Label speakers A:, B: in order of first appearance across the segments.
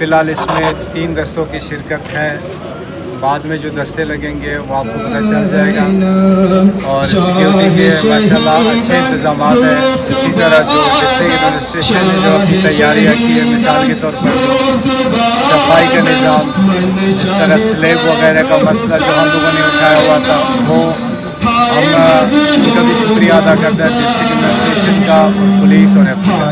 A: फ़िलहाल इसमें 3 दस्तों की शिरकत है। बाद में जो दस्ते लगेंगे वो आपको पता चल जाएगा। और सिक्योरिटी के माशाल्लाह अच्छे इंतज़ाम हैं। इसी तरह जो डिस्ट्रिक्ट एडमिनिस्ट्रेशन ने जो अपनी तैयारियाँ की है, मिसाल के तौर पर जो सफाई का निज़ाम, इस तरह स्लैब वगैरह का मसला जो हम लोगों ने उठाया हुआ था, वो हम उनका भी शुक्रिया अदा करते हैं, डिस्ट्रिक्ट एडमिनिस्ट्रेशन का, पुलिस और FC का।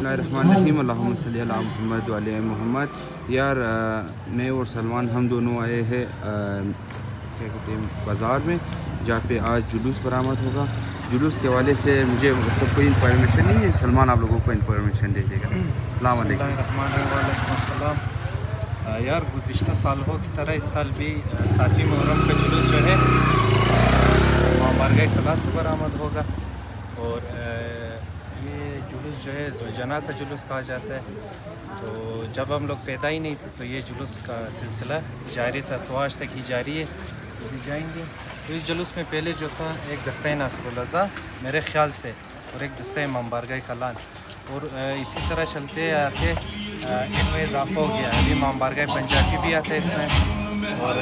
B: बिस्मिल्लाहिर्रहमानिर्रहीम अल्लाहुम्मा सल्ली अला मुहम्मद व अला मुहम्मद। यार मैं और सलमान हम दोनों आए हैं क्या कहते हैं बाज़ार में, जहाँ पे आज जुलूस बरामद होगा। जुलूस के हवाले से मुझे मतलब कोई इन्फॉर्मेशन नहीं है, सलमान आप लोगों को इन्फॉर्मेशन दे देगा। अस्सलाम वालेकुम।
C: यार गुज़िश्ता सालों की तरह इस साल भी 7वीं मुहर्रम का जुलूस जो है मां बारगाह कला से बरामद होगा। और ये जुलूस जो है जुलजना का जुलूस कहा जाता है। तो जब हम लोग पैदा ही नहीं थे तो ये जुलूस का सिलसिला जारी था, तो आज तक ही जारी है। अभी जाएंगे तो इस जुलूस में पहले जो था एक दस्ता नासरुल्लाह मेरे ख़्याल से, और एक दस्ता इमाम बारगाह कलान, और इसी तरह चलते आते इनमें इजाफा हो गया। अभी इमाम बारगाह पंजाबी भी आता है इसमें, और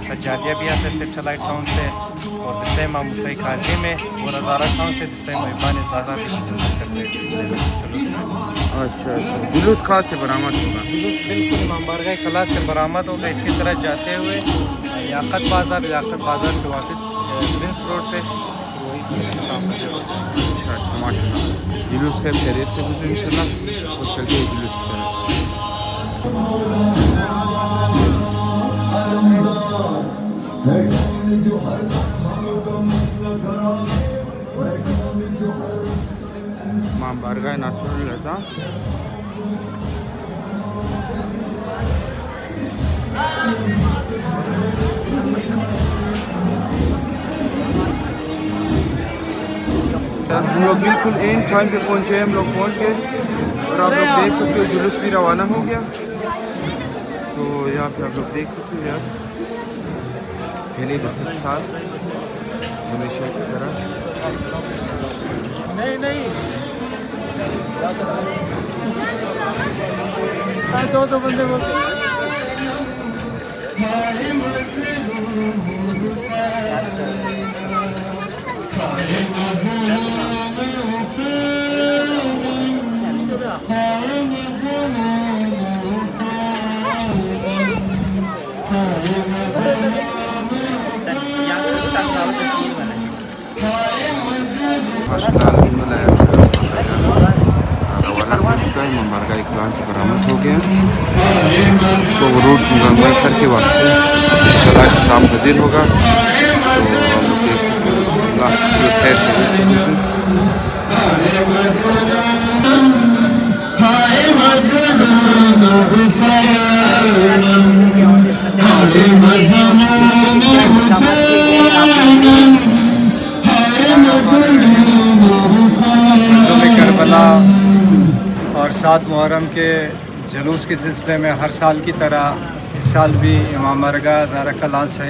C: सज्जादिया भी आता है सेटेलाइट टाउन से, और दस्ता इमाम मुसई काजी में, और हज़ारा टाउन से दस्ता मुहिबान ज़ारा भी शिरकत करते हैं जुलूस में।
B: अच्छा, जुलूस खास से बरामद होगा।
C: जुलूस बिल्कुल इमाम बारगाह कला से बरामद होगा। इसी तरह जाते हुए याकत बाज़ार से वापस प्रिंस रोड पे
B: अच्छा माशाल्लाह, जुलूस खैर खैरियत से गुजरे इंशाल्लाह। और चलते हैं जुलूस की तरफ। इमाम बारगाह नासरुल्लाह हम लोग बिल्कुल एंड टाइम पे पहुंचे। हम लोग पहुंच गए और आप लोग देख सकते हो जुलूस भी रवाना हो गया। तो यहाँ पे आप लोग देख सकते हो यार पहले दस्ते के साथ हमेशा की तरह।
C: नहीं दो बंदे बोलते
B: इमाम बारगाह कलान से बरामद हो गया। तो वो रूट मुकम्मल करके वापसी इंशाल्लाह इख्तिताम पज़ीर होगा। तो हम लोग देख सकते हो इंशाल्लाह खैर
A: करबला और 7 मुहर्रम के जुलूस के सिलसिले में हर साल की तरह इस साल भी इमाम बारगाह ज़ारा कलान से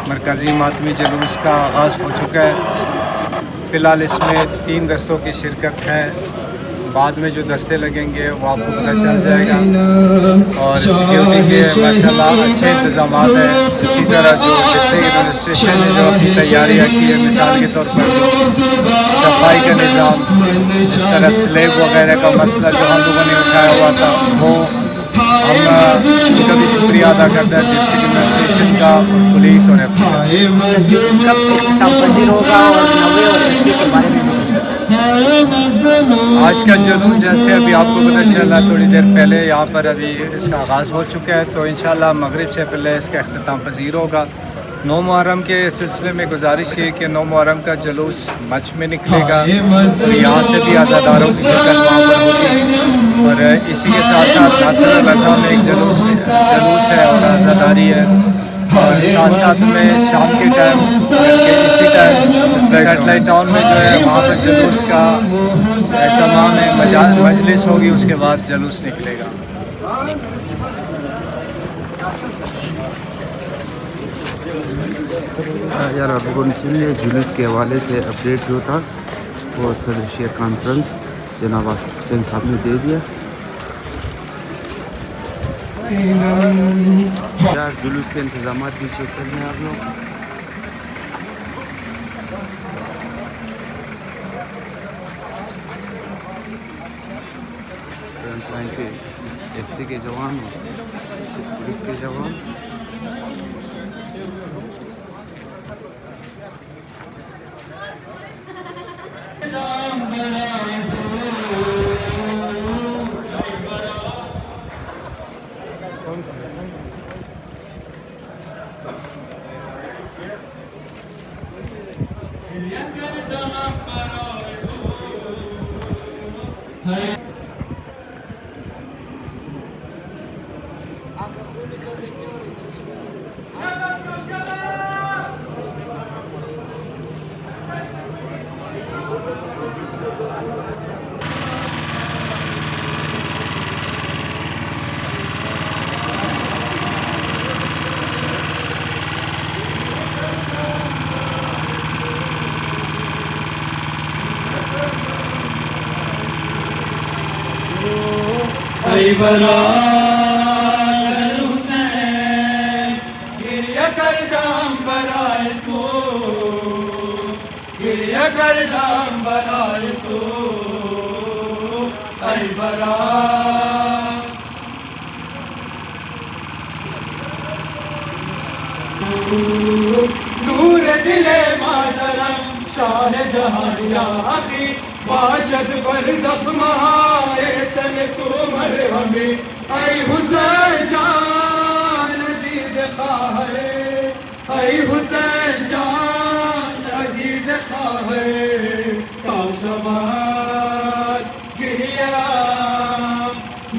A: मरकज़ी मातमी जुलूस का आगाज़ हो चुका है। फ़िलहाल इसमें 3 दस्तों की शिरकत है। बाद में जो दस्ते लगेंगे वो आपको पता चल जाएगा। और सिक्योरिटी के माशाल्लाह अच्छे इंतज़ाम हैं। इसी तरह जो डिस्ट्रिक्ट एडमिनिस्ट्रेशन ने जो अपनी तैयारियाँ की है, मिसाल के तौर पर जो सफाई का निज़ाम, इस तरह स्लैब वगैरह का मसला जो हम लोगों ने उठाया हुआ था, वो हम उनका भी शुक्रिया अदा करते हैं, डिस्ट्रिक्ट एडमिनिस्ट्रेशन का, पुलिस और FC का। आज का जुलूस जैसे अभी आपको पता चला थोड़ी देर पहले, यहाँ पर अभी इसका आगाज़ हो चुका है। तो इंशाल्लाह मगरिब से पहले इसका इख्तिताम पज़ीर होगा। 9 मुहर्रम के सिलसिले में गुजारिश है कि 9 मुहर्रम का जुलूस मच में निकलेगा और यहाँ से भी आज़ादारों की शिरकत वहाँ पर होगी। और इसी के साथ साथ नासिरुल अज़ा में एक जुलूस है और आज़ादारी है। और साथ साथ में शाम के टाइम इसी टाइम सेटेलाइट टाउन में जो है वहाँ पर जुलूस का तमाम है, मजलिस होगी, उसके बाद जुलूस निकलेगा।
B: यार आपको सुनिए जुलूस के हवाले से अपडेट जो था वो सदर शेयर कॉन्फ्रेंस जनाब आशिक हुसैन साहब ने दे दिया। यार जुलूस के इंतजाम भी चेक कर लें आप लोग। FC के जवान, पुलिस के जवान,
D: नूर दिले मातरम शाह जहानिया की बाशद पर जख्म आए तन तुमर हमें ऐ हुसैन जान अजीज खाहे, ऐ हुसैन जान अजीज खाहे, ताशबाद गिरिया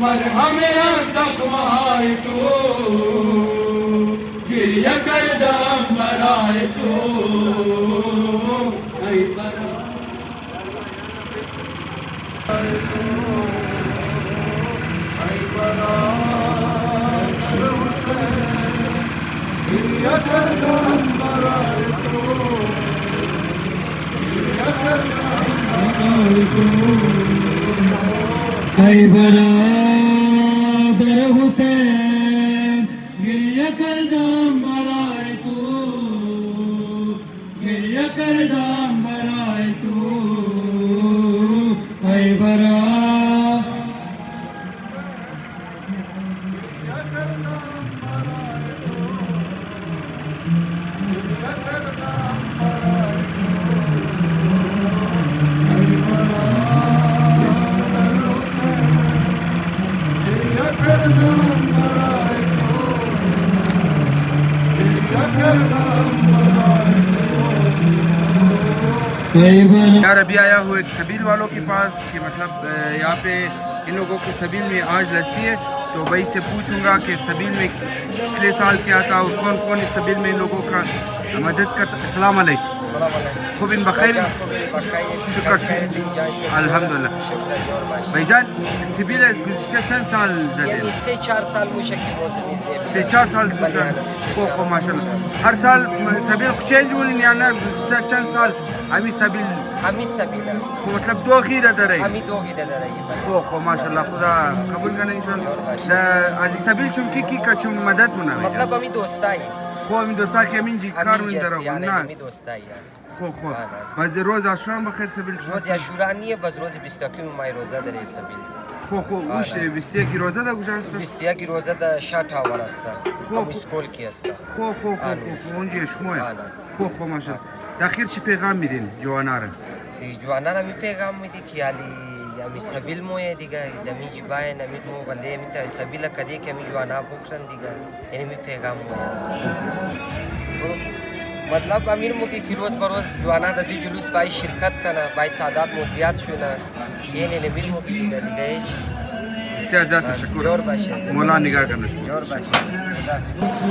D: मरहम जख्म आए तो गिरिया कर दम बराए तो ऐ बरा बरादर हुसैन गिरिया कर दाम बराए तू, गिरिया कर दाम बराए तू, ऐ बरा
B: यार अभी आया हूँ एक सबील वालों के पास कि मतलब यहाँ पे इन लोगों के सबील में आज लस्सी है, तो वही से पूछूंगा कि सबील में पिछले साल क्या था और कौन कौन इस सबील में इन लोगों का मदद करता। अस्सलाम वालेकुम, खूब इन बखैर, शुक्र अल्हम्दुलिल्लाह। भाईजान सबील गुज़िश्ता चंद साल ज़्यादा
E: से 4 साल मुशक्किल
B: से 4 साल को माशाल्लाह हर साल सबील चेंज हुई याना गुज़िश्ता चंद साल हमी सबील मतलब दो ही दे रही खो माशाल्लाह खुदा कबूल करने इंशाल्लाह। आज सबील चुमकी की कचुम मदद मुना
E: मतलब हमी दोस्ताई
B: खो हमी दोस्ता के मिन जी कार में दरो ना
E: हमी दोस्ताई
B: खो बस रोज आशुरा बखैर सबील
E: रोज आशुरा नहीं है, बस रोज 20 माई रोजा दरे सबील
B: खो उस 20 की रोजा दा गुजारस्ता
E: 20 की रोजा दा 60 वर asta खो स्कूल की asta
B: खो اونجا شموه خو ماشاءالله داخل چی پیغام میدین جوانان
E: جوانان می پیغام میدی که علی mi sabil mo ya diga da mi jibaya na mi mo balle mi ta sabila kade ke mi jwana bukran diga yani mi पैगाम mo मतलब अमीर मो की रोज़ बरोज़ जवाना दजी जुलूस बाई शिरकत करना बाई तादाद मो ज़्याद शुना ये ने अमीर मो की दिगा दिगा
B: इससे ज़्यादा तशक्कुर
E: और बादशाह
B: मौला निगाह करना शुरू
E: और बादशाह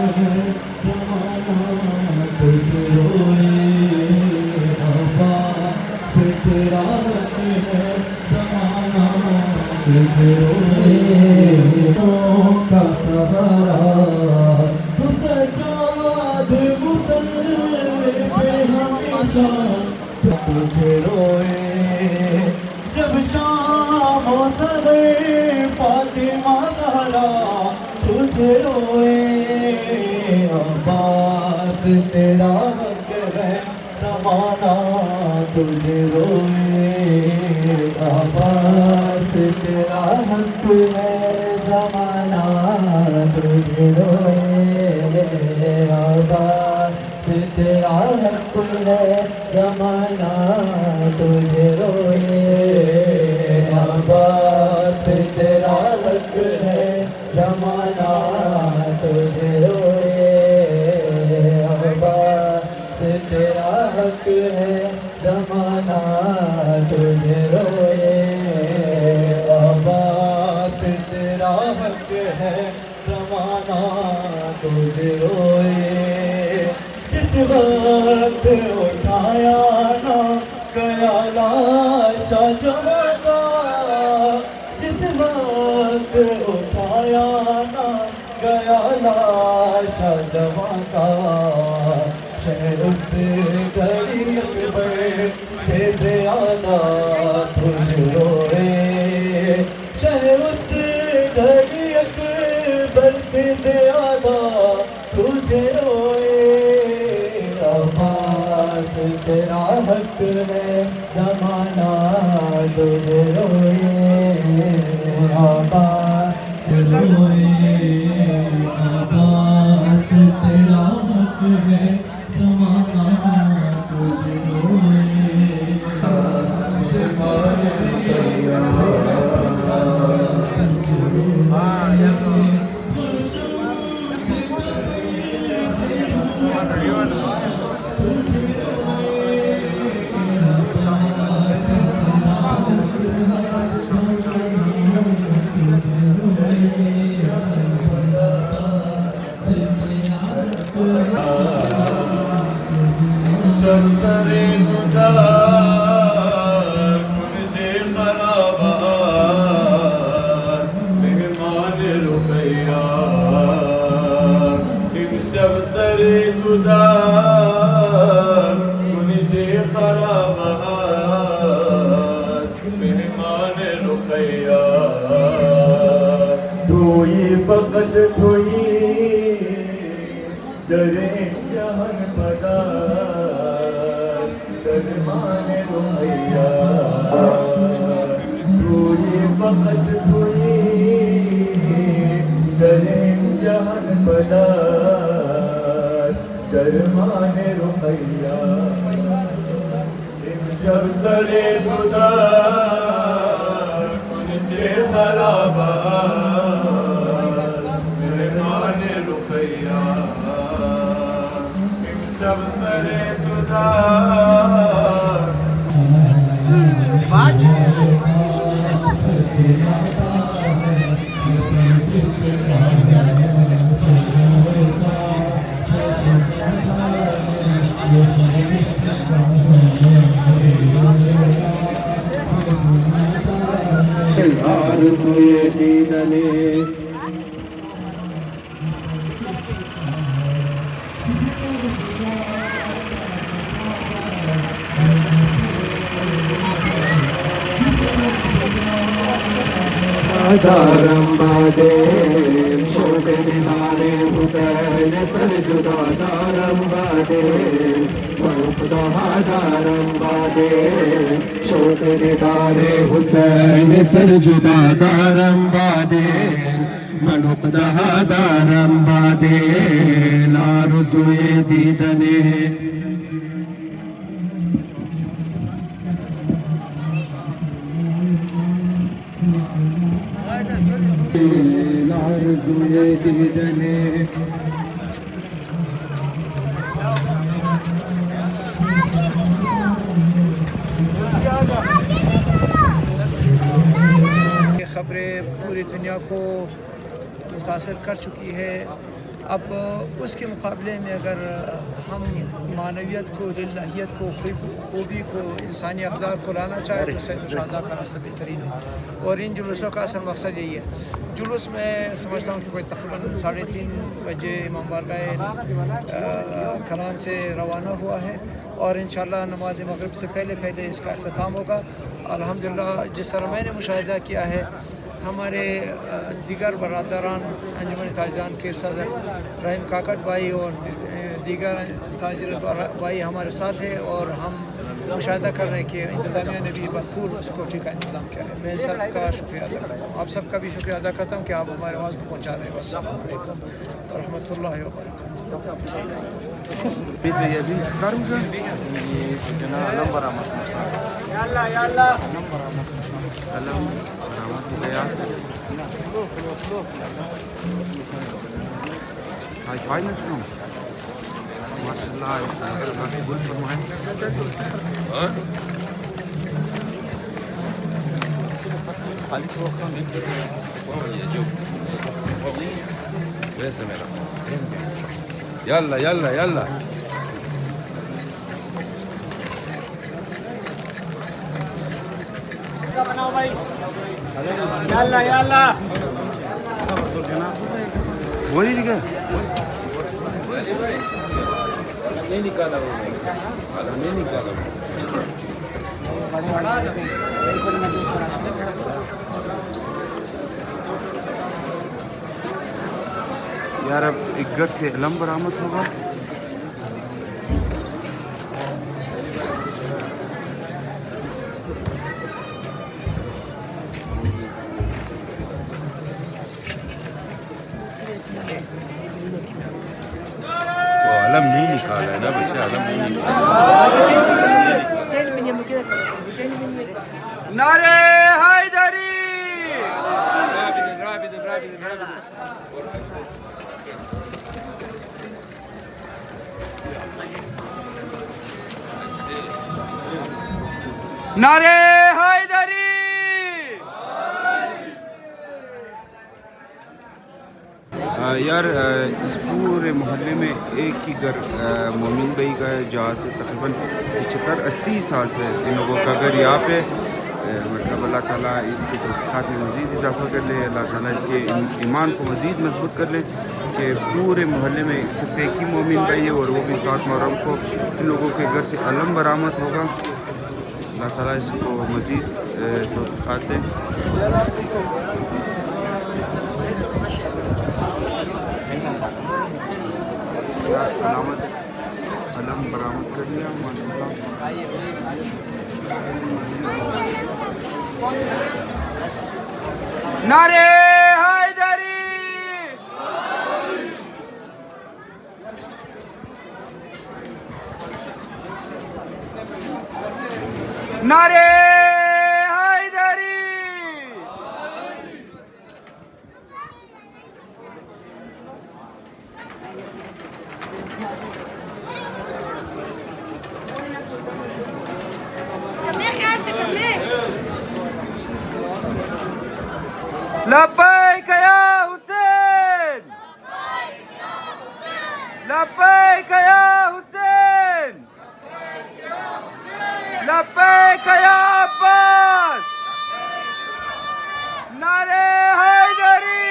D: जब शाम हो सदे फातिमा ज़हरा तुझे रोए अब्बास तेरा हक है ज़माना तुझे रोए अब्बास तेरा हक है ज़माना तुझे रोए अब्बास तेरा हक है ज़माना तुझे रोए अब्बास तेरा हक है ज़माना तुझे रोए अब्बास तेरा हक है ज़माना तुझे रोए अब्बास तेरा हक है ज़माना तुझे रोए जिस वक्त उठाया ना गया लाशा जवाना जिस वक्त उठाया ना गया लाशा जवाना शहर से घड़ी अकबर से ज़्यादा तुझे रोए शहर से घड़ी अकबर से ज़्यादा तुझे रोए अब्बास तेरा हक है ज़माना तुझे रोए अब्बास रोए अब्बास तेरा हक है ज़माना तुझे रोए सब सरे जुदा मुझे खराबात मेहमान रुपया सब सरे जुदा मुझे खराबात मेहमान रुपया धोई बकत धोई डरे जहन बदा दरमान रुपया धोई बकत धोई डरे जहन बदा दरमान रुपया शब सरे खुदा मुझे खराबा मेहमान रुपया शब सरे खुदा दारम बादे शोक दिलारे हुसैन सर जुदा दारम बादे दारम बादे शोक दिलारे हुसैन सर जुदा दारम बादे मनुकदा दारम बादे लारुज़ुए दीदने आरज़ूए दीदने
F: खबरें पूरी दुनिया को मुतासर कर चुकी है। अब उसके मुकाबले में अगर हम मानवियत को, लिल्लाहियत को, खूबी को, इंसानी अक़दार को लाना चाहें तो सैयद शादा का रास्ता बेहतरीन है। और इन जुलूसों का असल मकसद यही है। जुलूस में समझता हूँ कि कोई तकरीबन 3:30 बजे इमाम बारगाह कलान से रवाना हुआ है और इंशाअल्लाह नमाज मगरिब से पहले इसका अख्ताम होगा। अल्हम्दुलिल्लाह जिस तरह मैंने मुशाहिदा किया है, हमारे दीगर बरादरान अंजुमन ताजिरान के सदर रहीम काकट भाई और दीगर ताजिर भाई हमारे साथ है और हम मुशाहिदा कर रहे हैं कि इंतज़ामिया ने भी भरपूर सिक्योरिटी का इंतज़ाम किया है। मैं सबका शुक्रिया अदा करता हूँ, आप सबका भी शुक्रिया अदा करता हूँ कि आप हमारे आवाज़ को पहुँचा रहे हैं। अस्सलामु अलैकुम व रहमतुल्लाहि व
G: يلا يلا يلا
D: يلا يلا
B: वही नहीं गया
G: नहीं निकाला वो नहीं निकाला
B: यार। अब एक घर से अलम बरामद होगा।
G: वो अलम नहीं निकाला है ना, बच्चे अलम नहीं निकाला।
B: नारे हैदरी नारे हैदरी। यार इस पूरे मोहल्ले में एक ही घर मोमिन भाई का है, जहाँ से तकरीबन 75-80 साल से इन लोगों का घर यहाँ पे। मतलब अल्लाह ताला इसके तौफ़ीक़ात में मज़ीद इजाफ़ा कर ले, अल्लाह ताला इसके ईमान को मज़ीद मजबूत कर ले कि पूरे मोहल्ले में सिर्फ एक ही मोमिन भाई है और वो भी 7 मुहर्रम को इन लोगों के घर से अलम बरामद होगा। अल्लाह ताला इसको मज़ीद तौफ़ीक़ात दे। सलामत अलम बरामद कर लिया माशाअल्लाह। नारे हैदरी नारे हैदरी। लब्बैक या हुसैन, लब्बैक या हुसैन, लब्बैक या अब्बास। नारे हैदरी।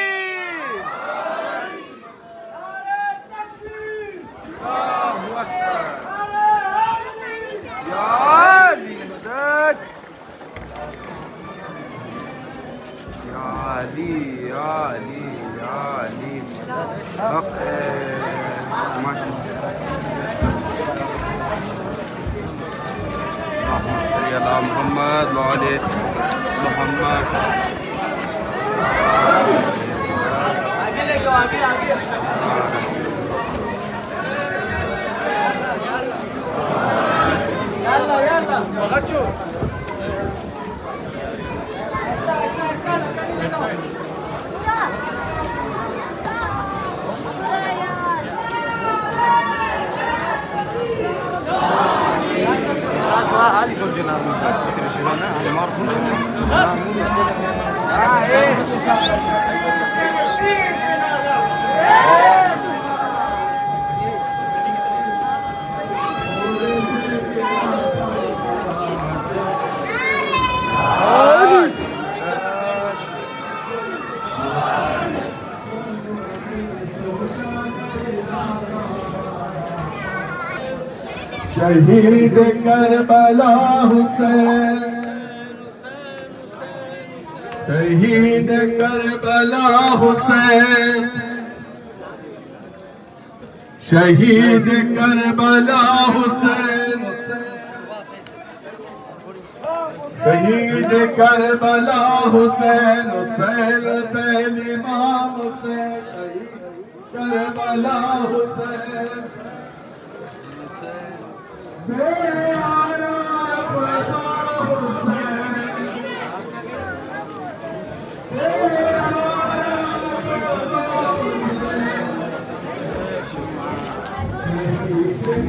B: या अली मदद, या अली या अली या अली हक माशाअल्लाह। मोहम्मद व आले मोहम्मद।
D: शहीद करबला हुसैन, शहीद करबला हुसैन, शहीद करबला हुसैन, शहीद करबला हुसैन, हुसैन हुसैन इमाम हुसैन, शहीद करबला हुसैन, बेयारा बसा हुसैन, शहीद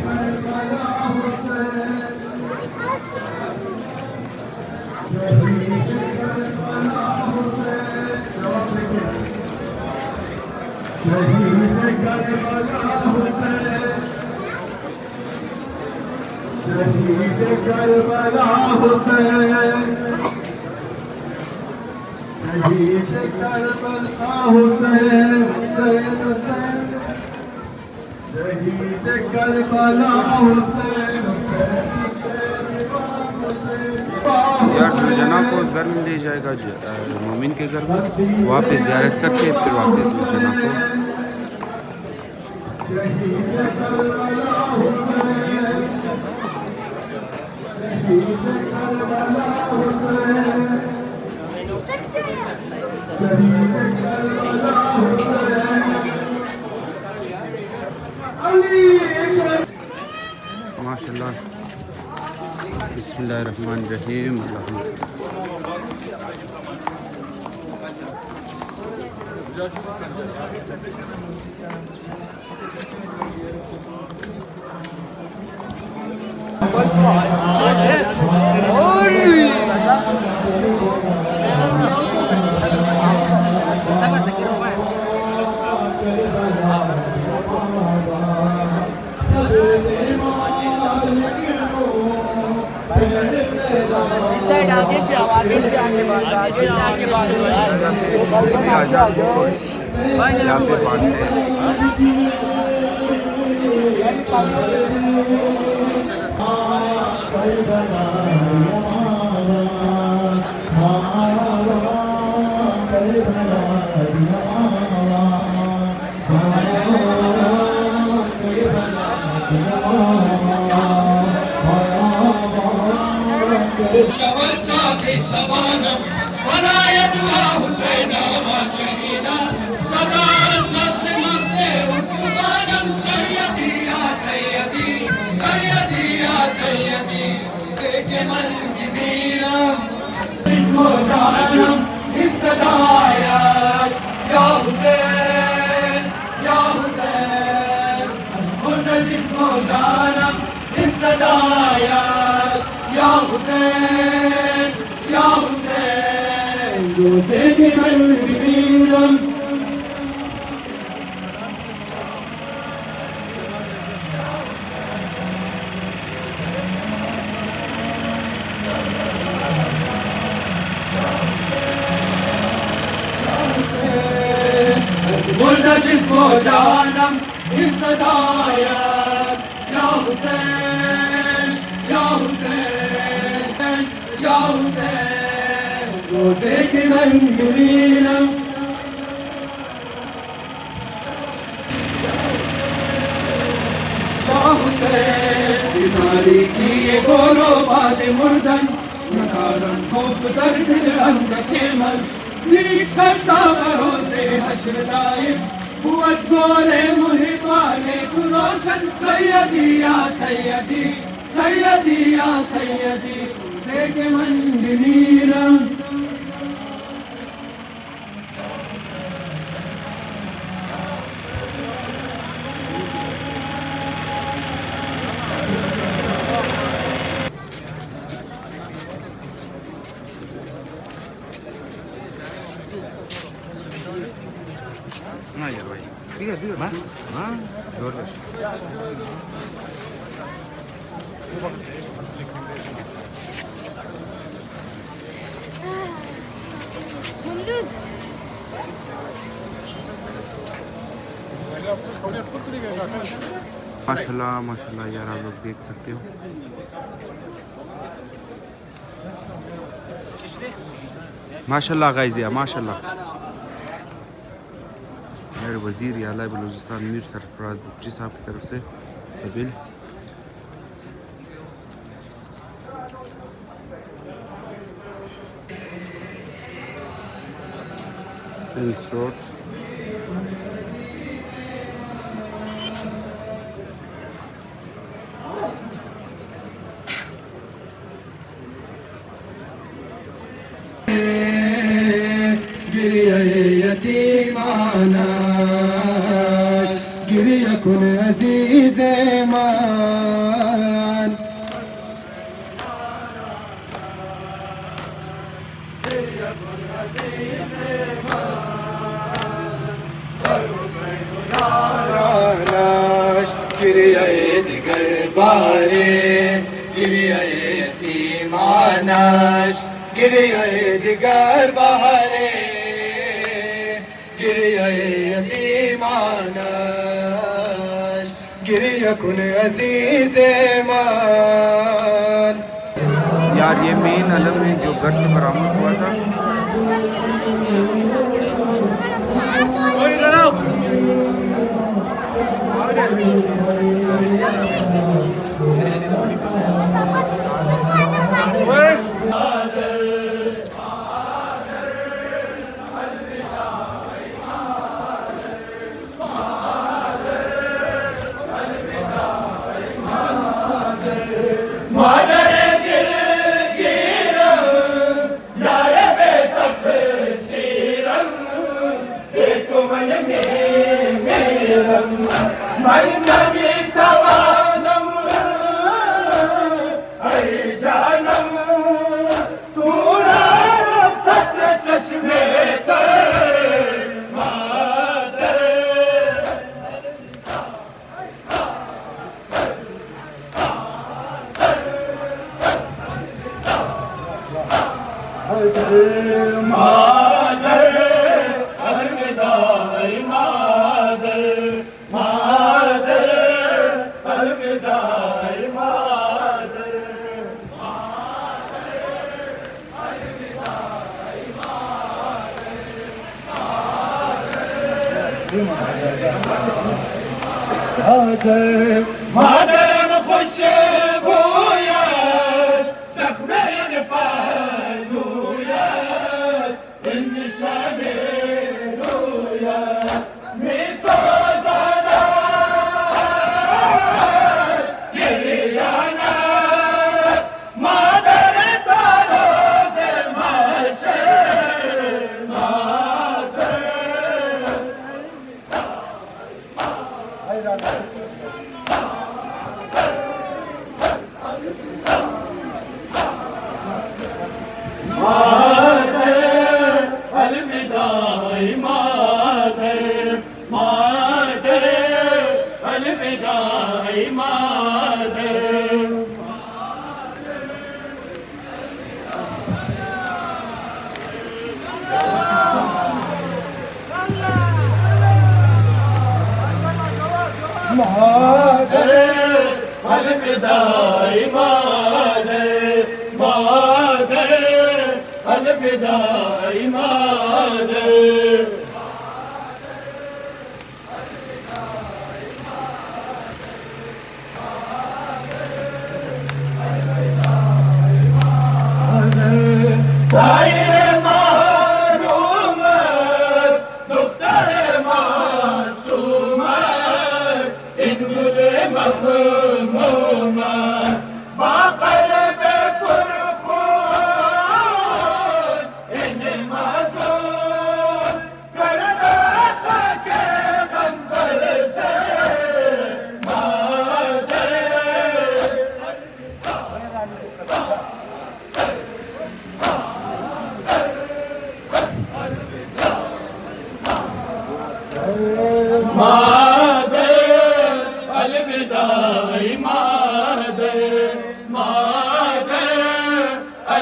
D: करबला हुसैन, शहीद करबला हुसैन, शहीद करबला हुसैन, हुसैन हुसैन, शहीद करबला हुसैन, हुसैन हुसैन इमाम हुसैन।
B: यार जो जनाब को उस घर में ले जाएगा मोमिन के घर में, वहाँ पे ज़ियारत करके फिर वापस उस जनाब को माशाल्लाह। बिस्मिल्लाहिर्रहमानिर्रहीम।
H: आगे से आगे से आगे बढ़, आगे से आगे बढ़।
B: यहाँ पे बांटते हैं।
D: मुर्दा जिस्मो जानम हिस्सदायत या हुसैन या हुसैन या हुसैन रोज़े की मंगरीलम या हुसैन बीमारी की ये गोरो बात मुर्दन मकारन खूब दर्द अंग के मन करता भरोसे हश्र दाइम हुअत गोरे मुहिबाने कुरोशन सैयदी या सैयदी सैयदी या सैयदी देख मंदिनीरम
B: हाँ यार भाई ठीक है हाँ जोर माशाल्लाह माशाल्लाह यार आप लोग देख सकते हो माशाल्लाह गाइज़ माशाल्लाह मेरे वज़ीर आला बलूचिस्तान मीर सरफराज बुगटी साहब की तरफ से सबिल रोड
D: यतीमानाश गिरिया कुन अजीज मान गिरिया दिगर बारे गिरिया यतीमानाश गिरिया दिगर बहारे गिरिया यतीमानाश गिरिया कुन अजीज मान।
B: यार ये मेन अलम है जो घर से बरामद हुआ था
D: मादरम खुश भूयात जख्में पालूयात इन शाने रोयात मिसोजाना गिरियाना मादर तारोज माशे मादर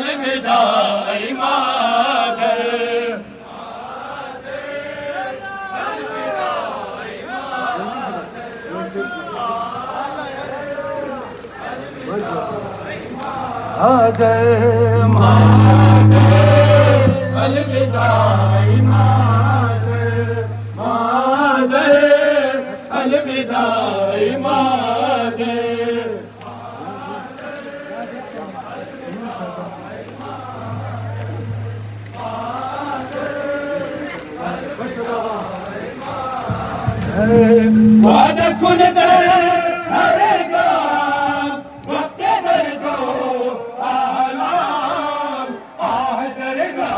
D: अलविदा ऐ मादर अलविदा ऐ मादर मादर अलविदा ऐ मादर वादा कुन हरेगा वक्त दर्दो आलाम आह दरगा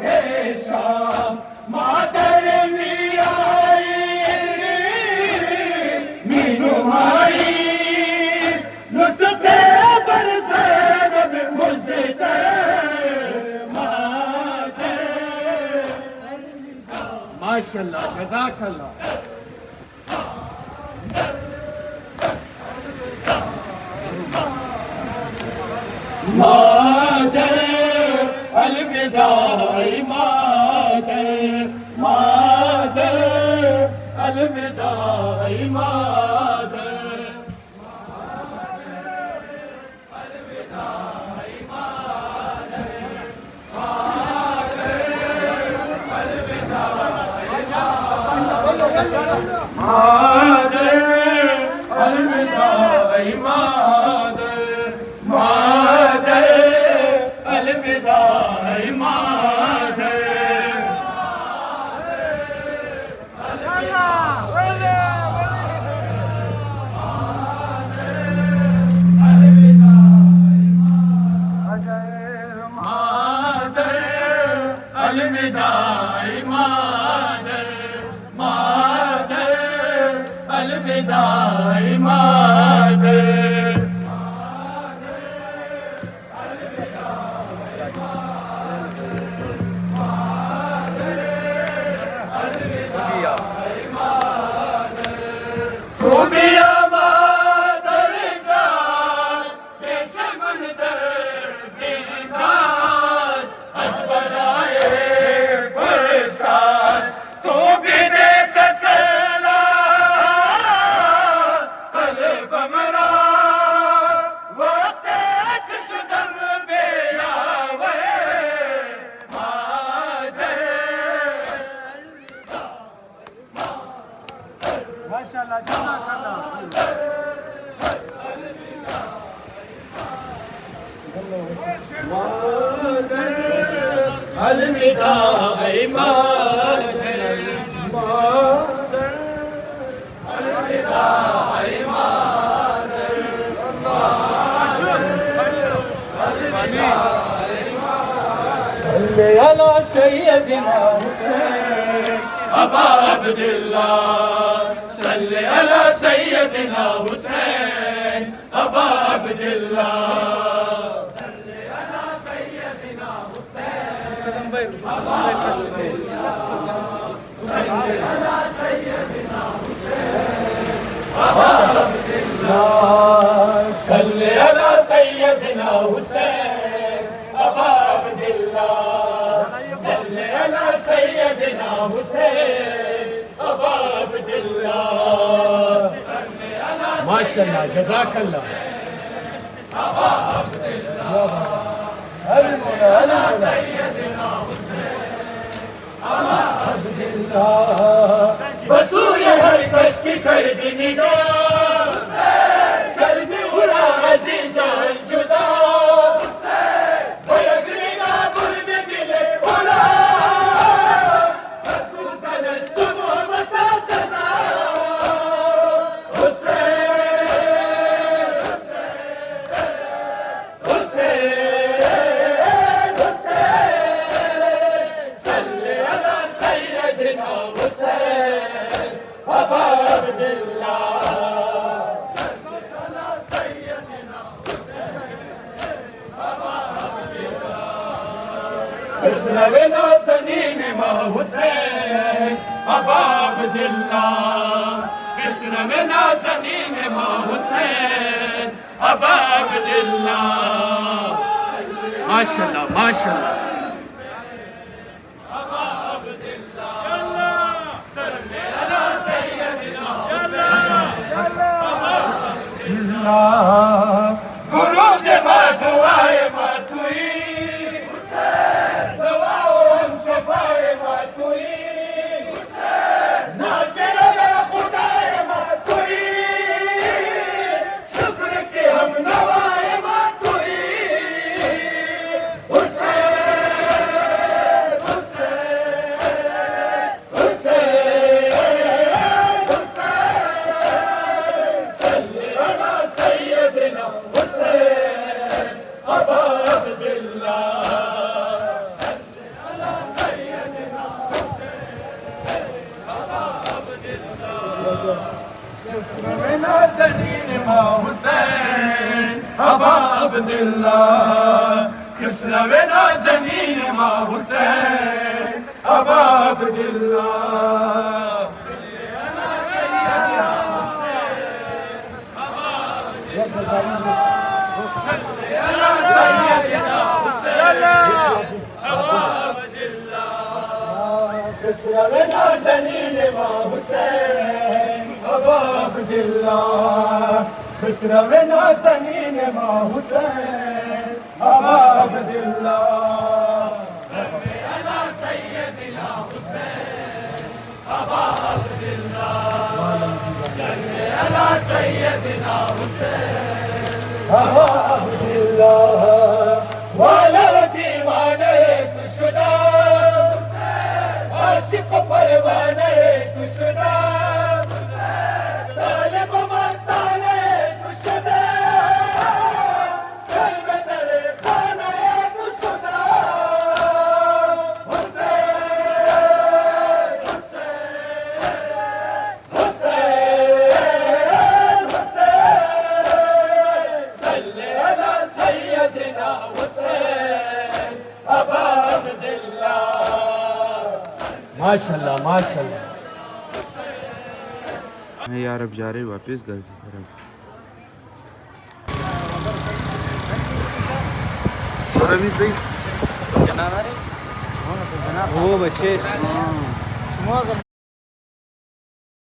D: हे शाम मातर मियाई मीनू माई लुत्फे बरसात मुझसे माशाअल्लाह जज़ाकल्लाह मादर अलविदा ऐ मादर मादर अलविदा ऐ मादर मादर अलविदा ऐ मादर मादर अलविदा ऐ मादर मादर अलविदा ऐ मादर मादर अलविदा ऐ मादर खूबिया मादर जान बेशर्मन दर जिंदान असबराए परेशान तो भी देख सला कल्ब मरा वक्त शुदम बेयावे मादर माशाअल्लाह जज़ाकल्लाह अलविदा ऐ मादर मादर अलविदा ऐ मादर सल्ले अला सय्यदिना हुसैन अबा अब्दुल्लाह सल्ले अला सय्यदिना हुसैन अबा अब्दुल्लाह सल्ले अला सय्यदिना हुसैन अबा अब्दुल्लाह सल्ले अला सय्यदिना हुसैन अबा अब्दुल्लाह माशाअल्लाह जज़ाकल्लाह अबा अब्दुल्लाह अला सय्यदिना हुसैन अबा अब्दुल्लाह बसूर हर कस की कर दी निगाह कर दी उरा अज़ीम जान जुदा भड़कनेगा बुर्द दिल उरा बसू सनद सुबह मसा सदा हुसैन हुसैन हुसैन सल्ले अला सय्यदिना हुसैन अबा अब्दुल्लाह नवेना सनीन मा हुसैन अबा अब्दुल्लाह कृष्ण में नाज़नीन मा हुसैन अबा अब्दुल्लाह माशाल्लाह माशाल्लाह गुरु दे दुआए मातुई दवाओ हम शफाए मातुई नासिर खुदाए मातुई शुक्र के हम नवाए मातुई हुसैन हुसैन हुसैन सल्ले अला सय्यदना हुसैन अबा अब्दुल्लाह नाज़नीन मा हुसैन अबा अब्दुल्लाह कृष्ण वे नाज़नीन मा हुसैन अबा अब्दुल्लाह कृष्ण वे नाज़नीन मा हुसैन अबा अब्दुल्लाह कृष्ण वे नाज़नीन मा हुसैन अबा अब्दुल्लाह अला सय्यदना हुसैन अबा अब्दुल्लाह अला सय्यदना हुसैन अबा अब्दुल्लाह वाला दीवाने तुशदा आशिक परवाने तुशदा तालिब मस्ताने तुशदा कल्ब दरे खाने तुशदा हुसैन हुसैन हुसैन हुसैन सल्ले अला सय्यदना हुसैन अबा अब्दुल्लाह माशाल्लाह माशाल्लाह
B: यार अब जा रहे वापस घर की तरफ। और अभी भाई
C: ओ बच्चे